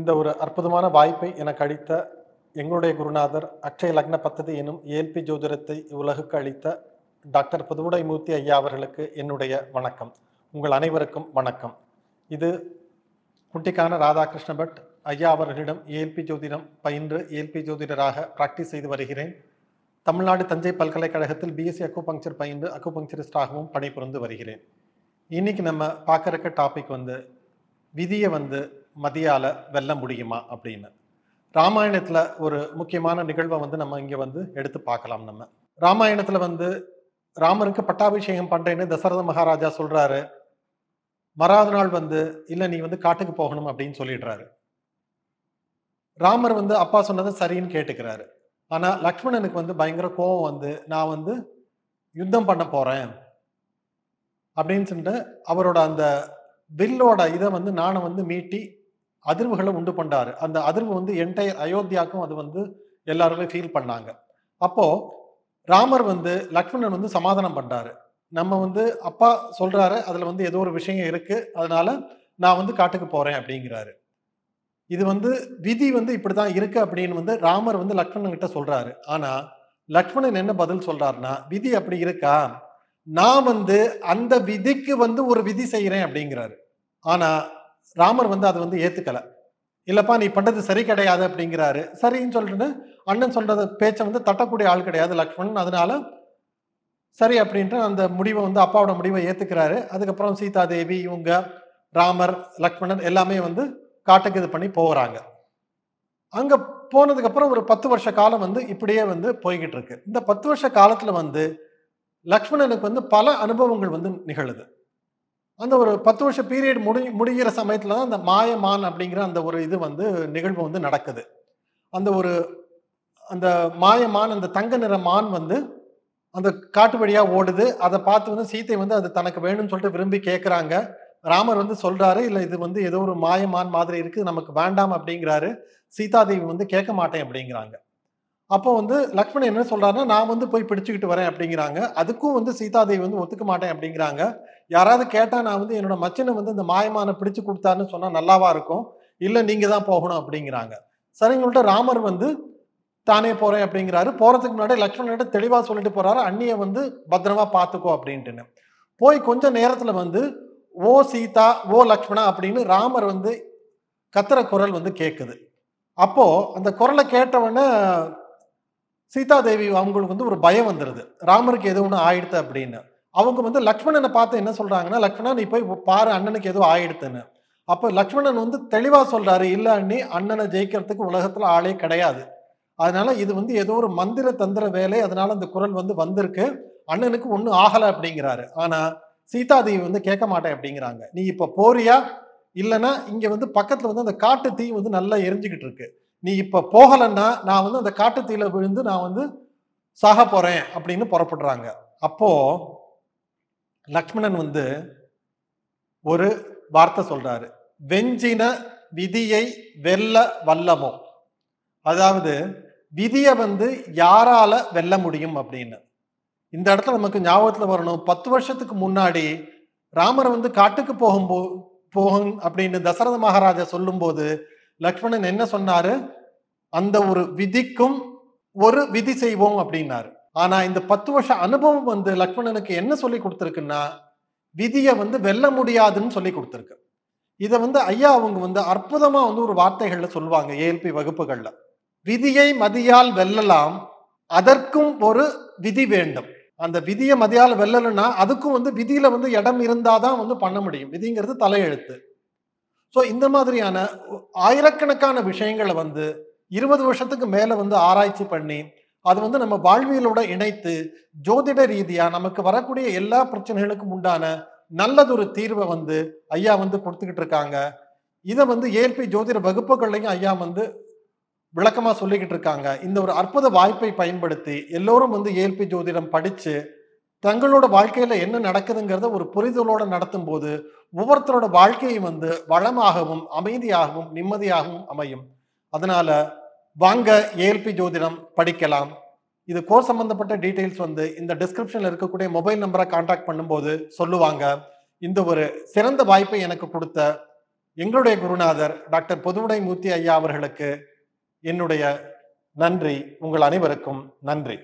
இந்த ஒரு அற்புதமான வாய்ப்பை எனக்கு அளித்த எங்களுடைய குருநாதர் அக்ஷய லக்ன பத்ததி எனும் ஏல்பி ஜோதிடத்தை உலகுக்கு அளித்த டாக்டர் புதுவுடைமூர்த்தி ஐயா அவர்களுக்கு என்னுடைய வணக்கம். உங்கள் அனைவருக்கும் வணக்கம். இது குட்டிக்கான ராதாகிருஷ்ண பட் ஐயா அவர்களிடம் ஏல்பி ஜோதிடம் பயின்று ஏல்பி ஜோதிடராக பிராக்டிஸ் செய்து வருகிறேன். தமிழ்நாடு தஞ்சை பல்கலைக்கழகத்தில் பிஎஸ்சி அக்குபங்க்சர் பயின்று அக்குபங்க்சரிஸ்டாகவும் பணிபுரிந்து வருகிறேன். இன்னைக்கு நம்ம பார்க்க இருக்க டாபிக் விதியை மதியால வெல்ல முடியுமா அப்படின்னு. ராமாயணத்துல ஒரு முக்கியமான நிகழ்வை நம்ம இங்க எடுத்து பார்க்கலாம். நம்ம ராமாயணத்துல ராமருக்கு பட்டாபிஷேகம் பண்றேன்னு தசரத மகாராஜா சொல்றாரு. மறாவது நாள் இல்ல நீ காட்டுக்கு போகணும் அப்படின்னு சொல்லிடுறாரு. ராமர் அப்பா சொன்னதை சரின்னு கேட்டுக்கிறாரு. ஆனா லக்ஷ்மணனுக்கு பயங்கர கோபம் நான் யுத்தம் பண்ண போறேன் அப்படின்னு சொல்லிட்டு அவரோட அந்த வில்லோட இதை நாணை மீட்டி அதிர்வுகளை உண்டு பண்றாரு. அந்த அதிர்வு என்டையர் அயோத்தியாவுக்கும் அது எல்லாருமே ஃபீல் பண்ணாங்க. அப்போ ராமர் லக்ஷ்மணன் சமாதானம் பண்றாரு. நம்ம அப்பா சொல்றாரு அதுல ஏதோ ஒரு விஷயம் இருக்கு, அதனால நான் காட்டுக்கு போறேன் அப்படிங்கிறாரு. இது விதி இப்படிதான் இருக்கு அப்படின்னு ராமர் லக்ஷ்மணன் கிட்ட சொல்றாரு. ஆனா லக்ஷ்மணன் என்ன பதில் சொல்றாருன்னா, விதி அப்படி இருக்கா, நான் அந்த விதிக்கு ஒரு விதி செய்யறேன் அப்படிங்கிறாரு. ஆனா ராமர் அது ஏத்துக்கல. இல்லப்பா நீ பண்றது சரி கிடையாது அப்படிங்கிறாரு. சரின்னு சொல்லிட்டு அண்ணன் சொல்றத பேச்ச தட்டக்கூடிய ஆள் கிடையாது லக்ஷ்மணன். அதனால சரி அப்படின்ட்டு அந்த முடிவை அப்பாவோட முடிவை ஏத்துக்கிறாரு. அதுக்கப்புறம் சீதா தேவி இவங்க ராமர் லக்ஷ்மணன் எல்லாமே காட்டுக்கு இது பண்ணி போகிறாங்க. அங்க போனதுக்கு அப்புறம் ஒரு 10 வருஷ காலம் இப்படியே போய்கிட்டு இருக்கு. இந்த 10 வருஷ காலத்துல லக்ஷ்மணனுக்கு பல அனுபவங்கள் நிகழுது. அந்த ஒரு 10 வருஷ பீரியட் முடிகிற சமயத்துல தான் அந்த மாயமான் அப்படிங்கிற அந்த ஒரு இது நிகழ்வு நடக்குது. அந்த மாயமான், அந்த தங்க நிற மான் அந்த காட்டு வழியா ஓடுது. அதை பார்த்து சீத்தை அது தனக்கு வேணும்னு சொல்லிட்டு விரும்பி கேட்கிறாங்க. ராமர் சொல்றாரு, இல்ல இது ஏதோ ஒரு மாயமான் மாதிரி இருக்கு, நமக்கு வேண்டாம் அப்படிங்கிறாரு. சீதாதேவி கேட்க மாட்டேன் அப்படிங்கிறாங்க. அப்போ லக்ஷ்மணன் என்ன சொல்றாருன்னா, நான் போய் பிடிச்சுக்கிட்டு வரேன் அப்படிங்கிறாங்க. அதுக்கும் சீதாதேவி ஒத்துக்க மாட்டேன் அப்படிங்கிறாங்க. யாராவது கேட்டா நான் என்னோட மச்சனை இந்த மாயமான பிடிச்சு கொடுத்தாருன்னு சொன்னா நல்லாவா இருக்கும், இல்ல நீங்க தான் போகணும் அப்படிங்கிறாங்க. சரின்னு சொல்லிட்டு ராமர் தானே போறேன் அப்படிங்கிறாரு. போறதுக்கு முன்னாடி லக்ஷ்மணன் தெளிவா சொல்லிட்டு போறாரு, அண்ணிய பத்திரமா பாத்துக்கோ அப்படின்ட்டுன்னு. போய் கொஞ்ச நேரத்துல ஓ சீதா ஓ லக்ஷ்மணா அப்படின்னு ராமர் கத்துற குரல் கேக்குது. அப்போ அந்த குரலை கேட்டவன சீதாதேவி அவங்களுக்கு ஒரு பயம் வந்துருது, ராமருக்கு ஏதோ ஒண்ணு ஆயிடுத்து அப்படின்னு. அவங்க லக்ஷ்மணனை பார்த்து என்ன சொல்றாங்கன்னா, லக்ஷ்மணா நீ போய் பாரு அண்ணனுக்கு ஏதோ ஆயிடுத்துன்னு. அப்ப லக்ஷ்மணன் தெளிவா சொல்றாரு, இல்ல அண்ணி, அண்ணனை ஜெயிக்கிறதுக்கு உலகத்துல ஆளே கிடையாது, அதனால இது ஏதோ ஒரு மந்திர தந்திர வேலை, அதனால அந்த குரல் வந்திருக்கு, அண்ணனுக்கு ஒண்ணும் ஆகல அப்படிங்கிறாரு. ஆனா சீதாதேவி கேட்க மாட்டேன் அப்படிங்கிறாங்க. நீ இப்ப போறியா, இல்லைன்னா இங்க பக்கத்துல அந்த காட்டு தீ நல்லா எரிஞ்சுக்கிட்டு இருக்கு, நீ இப்ப போகலன்னா நான் அந்த காட்டு தீயில விழுந்து நான் சாக போறேன் அப்படின்னு புறப்படுறாங்க. அப்போ லக்ஷ்மணன் ஒரு வார்த்தை சொல்றாரு, வெஞ்சின விதியை வெல்ல வல்லமோ, அதாவது விதியை யாரால வெல்ல முடியும் அப்படின்னு. இந்த இடத்துல நமக்கு ஞாபகத்துல வரணும், 10 வருஷத்துக்கு முன்னாடி ராமர் காட்டுக்கு போகும் அப்படின்னு தசரத மகாராஜா சொல்லும் போது லக்ஷ்மணன் என்ன சொன்னாரு, அந்த ஒரு விதிக்கும் ஒரு விதி செய்வோம் அப்படின்னாரு. ஆனா இந்த 10 வருஷ அனுபவம் லக்ஷ்மணனுக்கு என்ன சொல்லி கொடுத்திருக்குன்னா, விதியை வெல்ல முடியாதுன்னு சொல்லி கொடுத்திருக்கு. இதை ஐயா அவங்க அற்புதமா ஒரு வார்த்தைகள்ல சொல்லுவாங்க ஏஎல்பி வகுப்புகள்ல. விதியை மதியால் வெல்லலாம், அதற்கும் ஒரு விதி வேண்டும். அந்த விதியை மதியால் வெல்லலைன்னா அதுக்கும் விதியில இடம் இருந்தாதான் பண்ண முடியும். விதிங்கிறது தலையெழுத்து. சோ இந்த மாதிரியான ஆயிரக்கணக்கான விஷயங்களை 20 வருஷத்துக்கு மேல ஆராய்ச்சி பண்ணி அது நம்ம வாழ்வியலோட இணைத்து ஜோதிட ரீதியா நமக்கு வரக்கூடிய எல்லா பிரச்சனைகளுக்கும் உண்டான நல்லதொரு தீர்வை ஐயா கொடுத்துக்கிட்டு இருக்காங்க. இதை ஏஎல்பி ஜோதிட வகுப்புகள்லையும் ஐயா விளக்கமா சொல்லிக்கிட்டு இருக்காங்க. இந்த ஒரு அற்புத வாய்ப்பை பயன்படுத்தி எல்லோரும் ஏஎல்பி ஜோதிடம் படிச்சு தங்களோட வாழ்க்கையில என்ன நடக்குதுங்கிறத ஒரு புரிதலோட நடத்தும் போது ஒவ்வொருத்தரோட வாழ்க்கையும் வளமாகவும் அமைதியாகவும் நிம்மதியாகவும் அமையும். அதனால வாங்க ஏஎல்பி ஜோதிடம் படிக்கலாம். இது கோர்ஸ் சம்பந்தப்பட்ட டீடைல்ஸ் இந்த டிஸ்கிரிப்ஷன்ல இருக்கக்கூடிய மொபைல் நம்பரை கான்டாக்ட் பண்ணும்போது சொல்லுவாங்க. இந்த ஒரு சிறந்த வாய்ப்பை எனக்கு கொடுத்த எங்களுடைய குருநாதர் டாக்டர் பொதுவுடை மூர்த்தி ஐயா அவர்களுக்கு என்னுடைய நன்றி. உங்கள் அனைவருக்கும் நன்றி.